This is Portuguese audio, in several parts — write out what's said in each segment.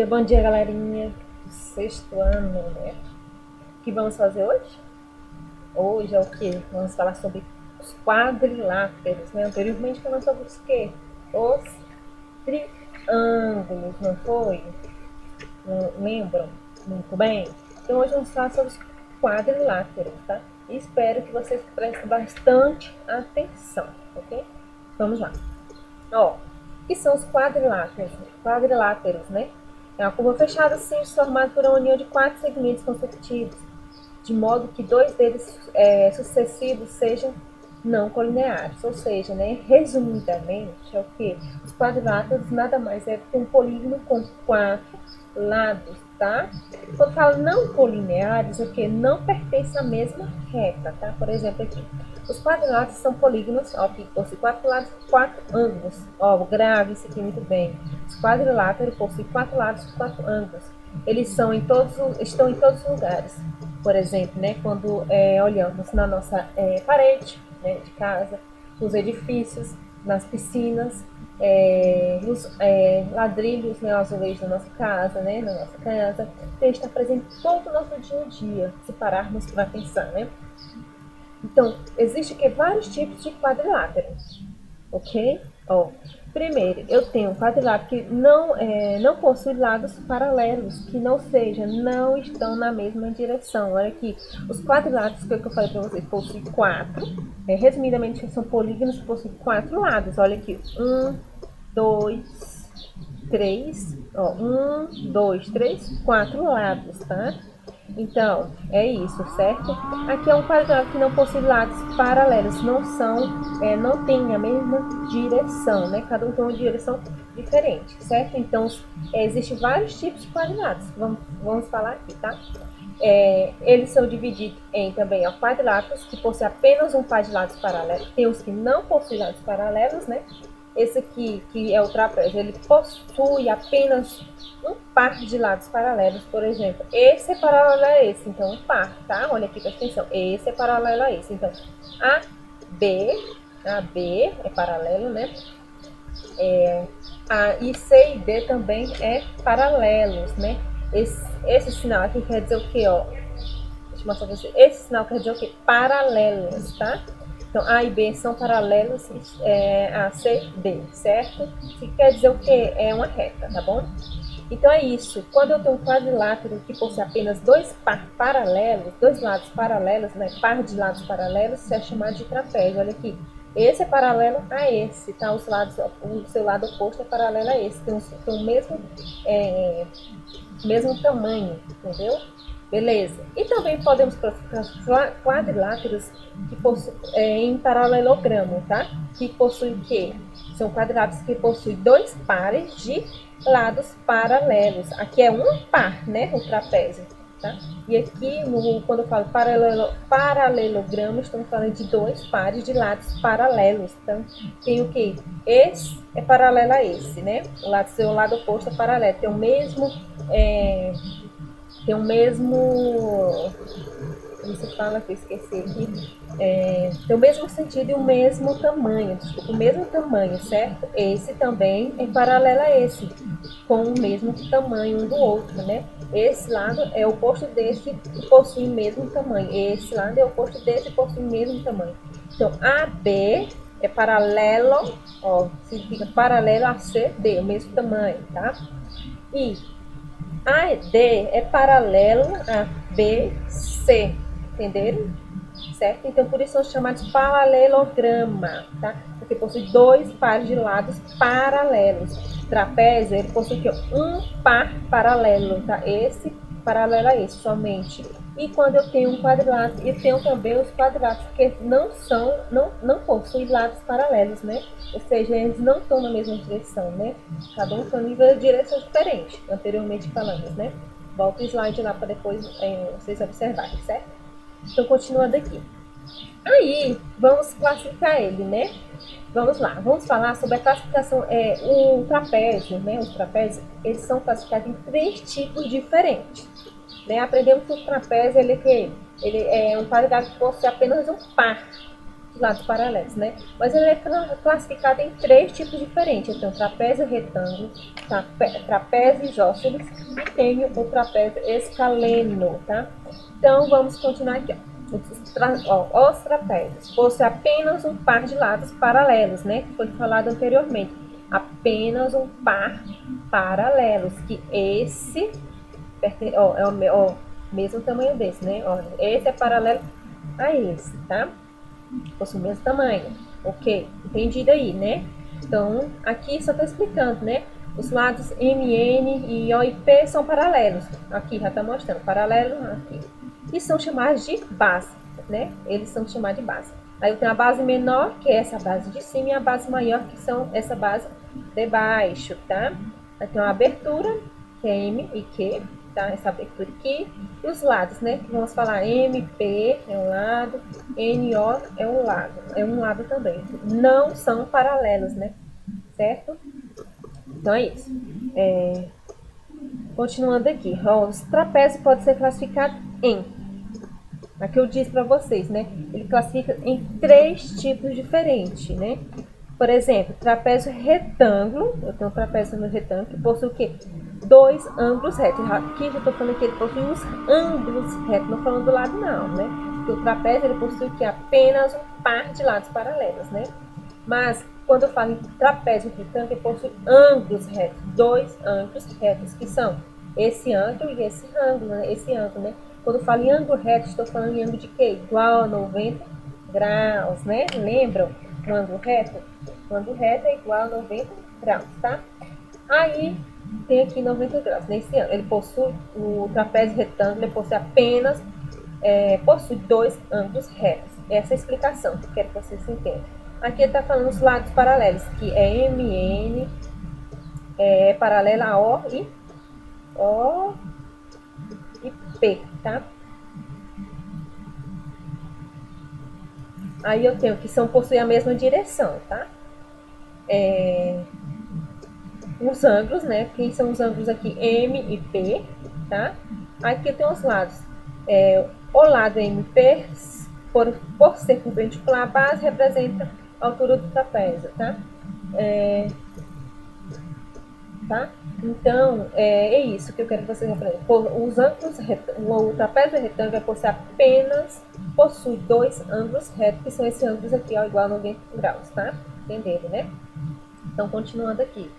bom dia, galerinha do sexto ano, né? O que vamos fazer hoje? Hoje é o que? Vamos falar sobre os quadriláteros, né? Anteriormente falamos sobre os quê? Os triângulos, não foi? Não lembram? Muito bem. Então hoje vamos falar sobre os quadriláteros, tá? E espero que vocês prestem bastante atenção, ok? Vamos lá. Ó, o que são os quadriláteros? Quadriláteros, né? É uma curva fechada assim, formada por uma união de 4 segmentos consecutivos, de modo que dois deles sucessivos sejam não colineares. Ou seja, né, resumidamente, é o que? Os quadriláteros nada mais é que um polígono com 4 lados, tá? Quando fala não colineares, o que? Não pertence à mesma reta, tá? Por exemplo, aqui. Os quadriláteros são polígonos, ó, que possuem 4 lados, 4 ângulos. Ó, grave isso aqui muito bem. Os quadriláteros possuem 4 lados, 4 ângulos. Eles estão em todos os lugares. Por exemplo, né, quando olhamos na nossa parede, né, de casa, nos edifícios, nas piscinas, nos ladrilhos, né, azulejos da nossa casa, né, na nossa casa. Então, está presente todo o nosso dia a dia, se pararmos para pensar, né? Então, existem vários tipos de quadriláteros, ok? Ó, primeiro, eu tenho um quadrilátero que não possui lados paralelos, que não estão na mesma direção. Olha aqui, os quadriláteros que eu falei para vocês possuem 4, resumidamente são polígonos que possuem 4 lados. Olha aqui, 1, 2, 3, ó, 1, 2, 3, 4 lados, tá? Então, é isso, certo? Aqui é um quadrado que não possui lados paralelos, não tem a mesma direção, né? Cada um tem uma direção diferente, certo? Então, existem vários tipos de quadrilados. Vamos falar aqui, tá? Eles são divididos em também quadriláteros que possuem apenas um par de lados paralelos. Tem os que não possuem lados paralelos, né? Esse aqui, que é o trapézio, ele possui apenas um par de lados paralelos, por exemplo. Esse é paralelo a esse, então um par, tá? Olha aqui, presta atenção. Esse é paralelo a esse. Então, AB é paralelo, né? E C e D também é paralelos, né? Esse sinal aqui quer dizer o quê, ó? Deixa eu mostrar pra você. Esse sinal quer dizer o quê? Paralelos, tá? Então, A e B são paralelos a C e D, certo? Isso quer dizer o quê? É uma reta, tá bom? Então é isso. Quando eu tenho um quadrilátero que possui apenas dois lados paralelos, né? Par de lados paralelos, isso é chamado de trapézio. Olha aqui. Esse é paralelo a esse, tá? O seu lado oposto é paralelo a esse. Tem o mesmo tamanho, entendeu? Beleza. E também podemos classificar quadriláteros em paralelogramo, tá? Que possuem o quê? São quadriláteros que possuem dois pares de lados paralelos. Aqui é um par, né? O trapézio. Tá? E aqui, quando eu falo paralelogramo, estamos falando de dois pares de lados paralelos. Então, tem o que? Esse é paralelo a esse, né? Seu lado oposto é paralelo. Tem o mesmo. Como se fala, que eu esqueci aqui. Tem o mesmo sentido e o mesmo tamanho. Desculpa, o mesmo tamanho, certo? Esse também é paralelo a esse, com o mesmo tamanho um do outro, né? Esse lado é o oposto desse e possui o mesmo tamanho. Esse lado é o oposto desse e possui o mesmo tamanho. Então, AB é paralelo, ó, significa paralelo a CD, o mesmo tamanho, tá? E AD é paralelo a BC, entenderam? Certo? Então, por isso são chamados paralelograma, tá? Porque possui dois pares de lados paralelos. Trapézio, ele possui um par paralelo, tá? Esse paralelo a esse, somente. E quando eu tenho um quadrilátero, eu tenho também os quadriláteros que não possuem lados paralelos, né? Ou seja, eles não estão na mesma direção, né? Cada um tem um nível de direção diferente, anteriormente falamos, né? Volta o slide lá para depois vocês observarem, certo? Então, continuando aqui. Aí, vamos classificar ele, né? Vamos lá, vamos falar sobre a classificação, o trapézio, né? Os trapézios, eles são classificados em 3 tipos diferentes. Né? Aprendemos que o trapézio ele é um quadrado que possui apenas um par os lados paralelos, né? Mas ele é classificado em 3 tipos diferentes. Eu tenho trapézio retângulo, trapézio isósceles e tenho o trapézio escaleno, tá? Então, vamos continuar aqui, ó. Os trapézios possui apenas um par de lados paralelos, né? Que foi falado anteriormente. Apenas um par paralelos, que esse ó, é o mesmo tamanho desse, né? Ó, esse é paralelo a esse, tá? Possui o mesmo tamanho. Ok, entendido aí, né? Então, aqui só tá explicando, né? Os lados MN e O e P são paralelos. Aqui já tá mostrando, paralelo aqui. E são chamados de base, né? Eles são chamados de base. Aí eu tenho a base menor, que é essa base de cima, e a base maior, que são essa base de baixo, tá? Aí tem uma abertura, que é M e Q, tá? Essa abertura aqui. E os lados, né? Vamos falar MP é um lado, NO é um lado também. Não são paralelos, né? Certo? Então é isso. Continuando aqui, ó, os trapézios podem ser classificados em. Aqui eu disse para vocês, né? Ele classifica em 3 tipos diferentes, né? Por exemplo, trapézio retângulo. Eu tenho um trapézio no retângulo que possui o quê? 2 ângulos retos. Aqui já estou falando que ele possui os ângulos retos, não falando do lado não, né? Porque o trapézio ele possui que apenas um par de lados paralelos, né? Mas quando eu falo em trapézio retângulo, ele possui ângulos retos, 2 ângulos retos, que são esse ângulo e esse ângulo, né? Esse ângulo, né? Quando eu falo em ângulo reto, estou falando em ângulo de quê? Igual a 90 graus, né? Lembram? O ângulo reto? O ângulo reto é igual a 90 graus, tá? Aí, tem aqui 90 graus. Nesse ângulo, ele possui, o trapézio retângulo, ele possui apenas, possui 2 ângulos retos. Essa é a explicação que eu quero que vocês entendam. Aqui ele está falando os lados paralelos, que é MN, paralela a O e P, tá? Aí eu tenho que possuem a mesma direção, tá? Os ângulos, né? Quem são os ângulos aqui? M e P, tá? Aqui tem os lados. O lado MP, por ser perpendicular à base, representa a altura do trapézio, tá? Tá? Então, é isso que eu quero que vocês aprendam. Os ângulos, o trapézio retângulo possui 2 ângulos retos, que são esses ângulos aqui, ó, igual a 90 graus, tá? Entenderam, né? Então, continuando aqui.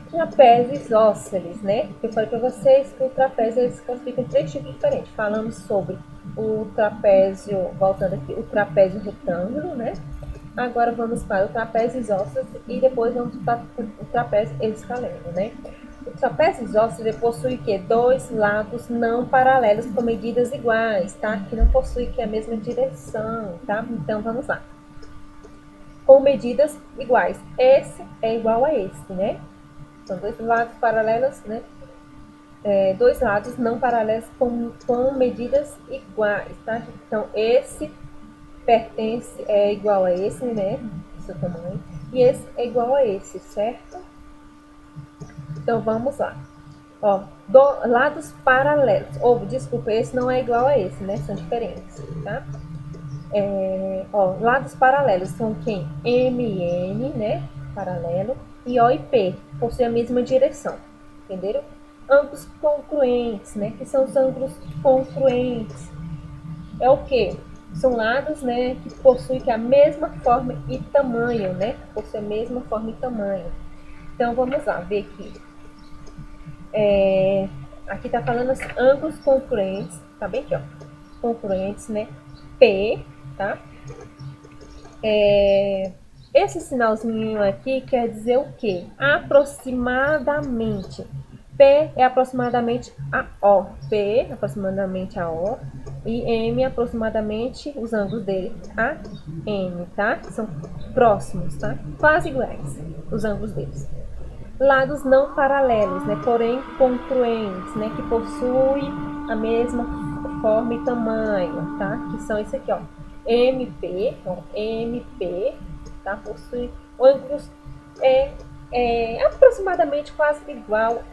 Trapézio isósceles, né? Eu falei para vocês que o trapézio eles classificam em 3 tipos diferentes. Falamos sobre o trapézio, voltando aqui, o trapézio retângulo, né? Agora vamos para o trapézio isósceles e depois vamos para o trapézio escaleno, né? O trapézio isósceles possui que 2 lados não paralelos com medidas iguais, tá? Que não possui que a mesma direção, tá? Então vamos lá. Com medidas iguais. Esse é igual a esse, né? São 2 lados paralelos, né? 2 lados não paralelos com medidas iguais, tá? Então esse é igual a esse, né? Seu tamanho. E esse é igual a esse, certo? Então vamos lá. Ó, lados paralelos. Desculpa, esse não é igual a esse, né? São diferentes, tá? Lados paralelos são quem? MN, né? Paralelo. E O e P, possuem a mesma direção. Entenderam? Ângulos congruentes, né? Que são os ângulos congruentes. É o quê? São lados, né, que possuem a mesma forma e tamanho, né? Possuem a mesma forma e tamanho. Então, vamos lá, ver aqui. Aqui tá falando os ângulos congruentes, tá bem aqui, ó. Congruentes, né? P, tá? Esse sinalzinho aqui quer dizer o quê? Aproximadamente. P é aproximadamente a O. P aproximadamente a O. E M aproximadamente, os ângulos dele, a N, tá? São próximos, tá? Quase iguais, os ângulos deles. Lados não paralelos, né? Porém congruentes, né? Que possuem a mesma forma e tamanho, tá? Que são esse aqui, ó. MP, MP, tá? Possui ângulos aproximadamente quase igual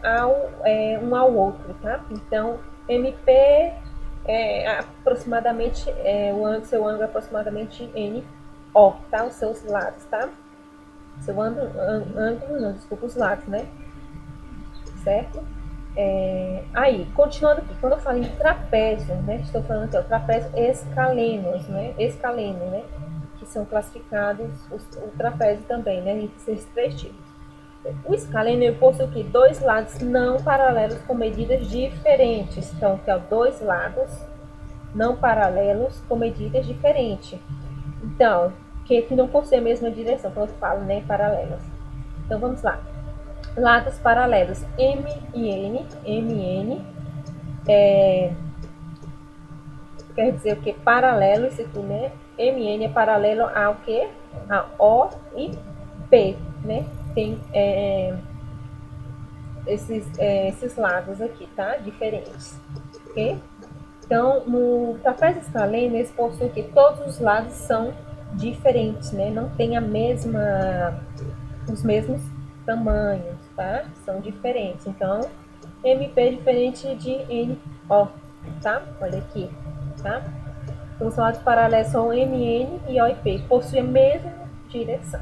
um ao outro, tá? Então, MP aproximadamente, seu ângulo é aproximadamente NO, tá? Os seus lados, tá? Seu ângulo, não, desculpa, os lados, né? Certo? Aí, continuando aqui, quando eu falo em trapézio, né? Estou falando aqui, ó, trapézio escalenos, né? Escaleno, né? Que são classificados, o trapézio também, né? Em esses três tipos. O escaleno possui aqui dois lados não paralelos com medidas diferentes. Então, aqui, ó, dois lados não paralelos com medidas diferentes. Então, que não possui a mesma direção, quando eu falo, né, paralelos. Então, vamos lá. Lados paralelos M e N. MN quer dizer o que? Paralelo, isso aqui, né? MN é paralelo ao que? A O e P, né? Tem esses lados aqui, tá? Diferentes, ok? Então, no trapézio escaleno, eles possuem que todos os lados são diferentes, né? Não tem os mesmos tamanhos, tá? São diferentes. Então, MP é diferente de NO, tá? Olha aqui, tá? Então, os lados paralelos são MN e OIP, possuem a mesma direção.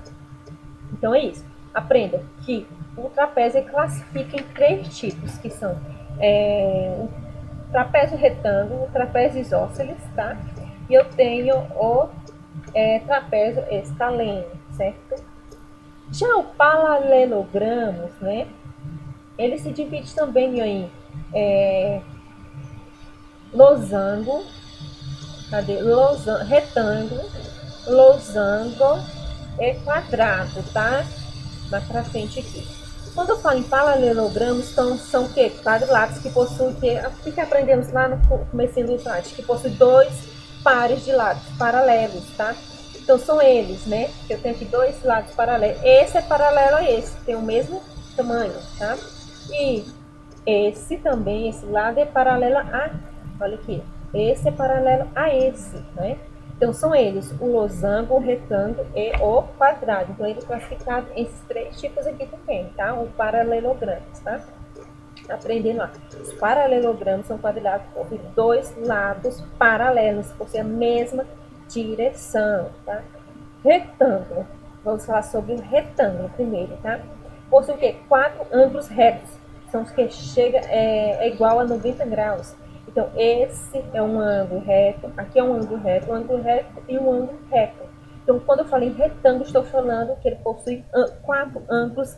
Então, é isso. Aprenda que o trapézio classifica em três tipos, que são o trapézio retângulo, o trapézio isósceles, tá? E eu tenho o trapézio escaleno, certo? Já o paralelogramos, né? Ele se divide também em losango, cadê? Retângulo, losango e quadrado, tá? Mais pra frente aqui. Quando eu falo em paralelogramos, são o quê? Quadriláteros que possuem o que aprendemos lá no começo do slide, que possuem dois pares de lados paralelos, tá? Então são eles, né? Eu tenho aqui dois lados paralelos. Esse é paralelo a esse, tem o mesmo tamanho, tá? E esse também, esse lado é paralelo a, olha aqui, esse é paralelo a esse, né? Então, são eles, o losango, o retângulo e o quadrado. Então, ele é classificado em esses três tipos aqui também, tá? O paralelogramos, tá? Aprendendo lá. Os paralelogramos são quadrados com dois lados paralelos, possuem a mesma direção, tá? Retângulo. Vamos falar sobre o retângulo primeiro, tá? Possui o quê? Quatro ângulos retos. São os que chega igual a 90 graus. Então, esse é um ângulo reto, aqui é um ângulo reto e um ângulo reto. Então, quando eu falo em retângulo, estou falando que ele possui quatro ângulos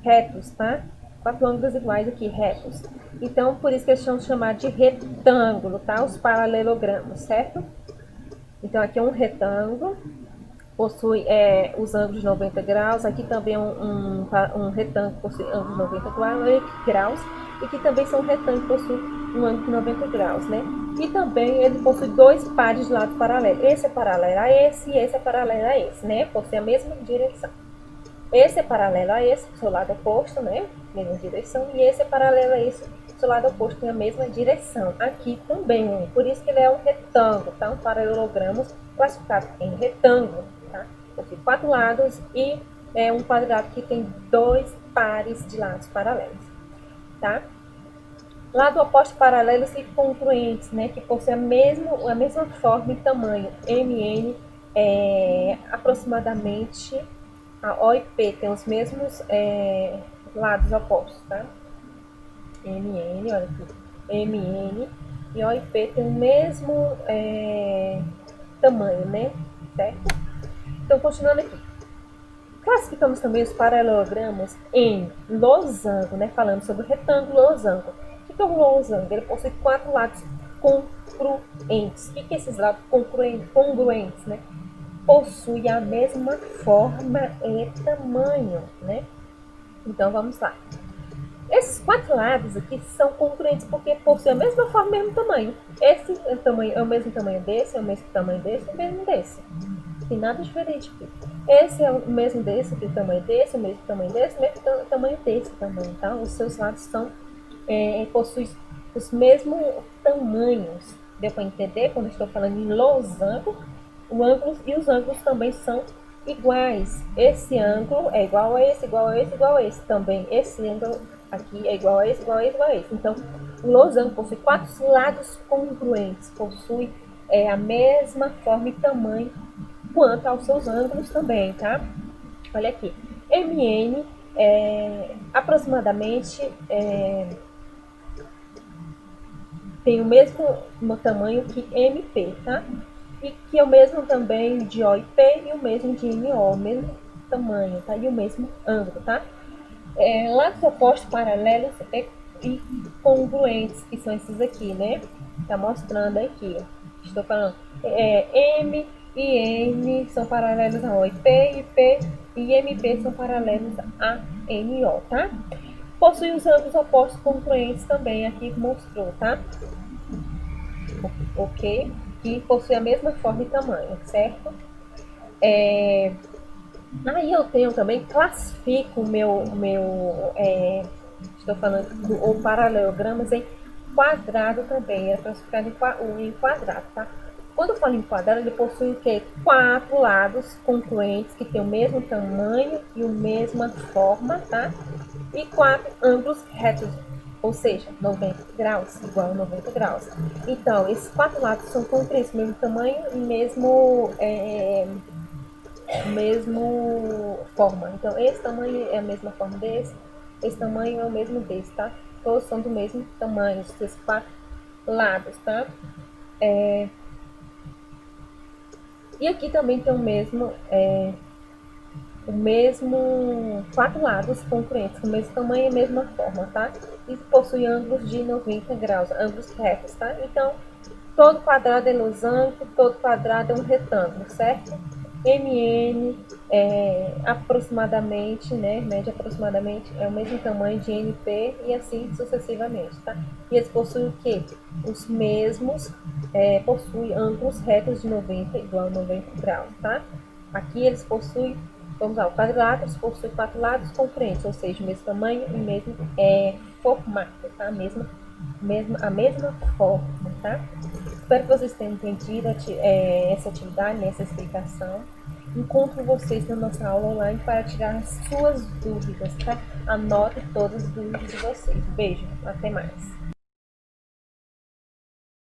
retos, tá? Quatro ângulos iguais aqui, retos. Então, por isso que eles são chamados de retângulo, tá? Os paralelogramos, certo? Então, aqui é um retângulo, possui os ângulos de 90 graus. Aqui também é um retângulo que possui ângulos de 90 graus. E que também são retângulos que possuem um ângulo de 90 graus, né? E também ele possui dois pares de lados paralelos. Esse é paralelo a esse e esse é paralelo a esse, né? Possui a mesma direção. Esse é paralelo a esse, seu lado oposto, né? Mesma direção. E esse é paralelo a esse, seu lado oposto, tem a mesma direção. Aqui também, por isso que ele é um retângulo, tá? Um paralelogramo classificado em retângulo, tá? Possui quatro lados e um quadrado que tem dois pares de lados paralelos, tá? Lado oposto paralelos e congruentes, né? Que possuem a mesma forma e tamanho. MN aproximadamente a O e P tem os mesmos lados opostos, tá? MN, olha aqui. MN e O e P tem o mesmo tamanho, né? Certo? Então, continuando aqui. Classificamos também os paralelogramos em losango, né? Falando sobre o retângulo losango. O que é um losango? Ele possui quatro lados congruentes. O que é esses lados congruentes, né? Possui a mesma forma e tamanho, né? Então, vamos lá. Esses quatro lados aqui são congruentes porque possuem a mesma forma e o mesmo tamanho. Esse é o mesmo tamanho desse, é o mesmo tamanho desse, é o mesmo desse. Não tem nada diferente aqui. Esse é o mesmo desse, o tamanho desse, o mesmo tamanho desse, o mesmo tamanho desse também, tá? Os seus lados possuem os mesmos tamanhos. Deu para entender quando estou falando em losango? O ângulo e os ângulos também são iguais. Esse ângulo é igual a esse, igual a esse, igual a esse. Também esse ângulo aqui é igual a esse, igual a esse, igual a esse. Então, O losango possui 4 lados congruentes, possui a mesma forma e tamanho quanto aos seus ângulos também, tá? Olha aqui, MN aproximadamente tem o mesmo tamanho que MP, tá? E que é o mesmo também de OIP e o mesmo de MO, o mesmo tamanho, tá? E o mesmo ângulo, tá? Lados opostos paralelos e congruentes, que são esses aqui, né? Tá mostrando aqui. Estou falando M e N são paralelos a OIP, e P e MP são paralelos a MO, tá? Possui os ângulos opostos congruentes também, aqui mostrou, tá? Ok? Que possui a mesma forma e tamanho, certo? Aí eu tenho também, classifico o estou falando o paralelogramas em quadrado também, é classificado em quadrado, tá? Quando eu falo em quadrado, ele possui o quê? 4 lados congruentes que têm o mesmo tamanho e a mesma forma, tá? E 4 ângulos retos, ou seja, 90 graus, igual a 90 graus. Então, esses 4 lados são congruentes, mesmo tamanho e mesmo forma. Então, esse tamanho é a mesma forma desse, esse tamanho é o mesmo desse, tá? Todos são do mesmo tamanho, esses 4 lados, tá? E aqui também tem o mesmo 4 lados congruentes, com o mesmo tamanho e a mesma forma, tá? E possui ângulos de 90 graus, ângulos retos, tá? Então, todo quadrado é losango, todo quadrado é um retângulo, certo? MN aproximadamente, né, média aproximadamente, é o mesmo tamanho de NP e assim sucessivamente, tá? E eles possuem o quê? Os mesmos, possuem ângulos retos de 90 igual a 90 graus, tá? Aqui eles possuem, vamos lá, o quadrilátero possui 4 lados congruentes, ou seja, o mesmo tamanho e o mesmo formato, tá? A mesma forma, tá? Espero que vocês tenham entendido essa atividade, essa explicação. Encontro vocês na nossa aula online para tirar as suas dúvidas, tá? Anote todas as dúvidas de vocês. Beijo, até mais.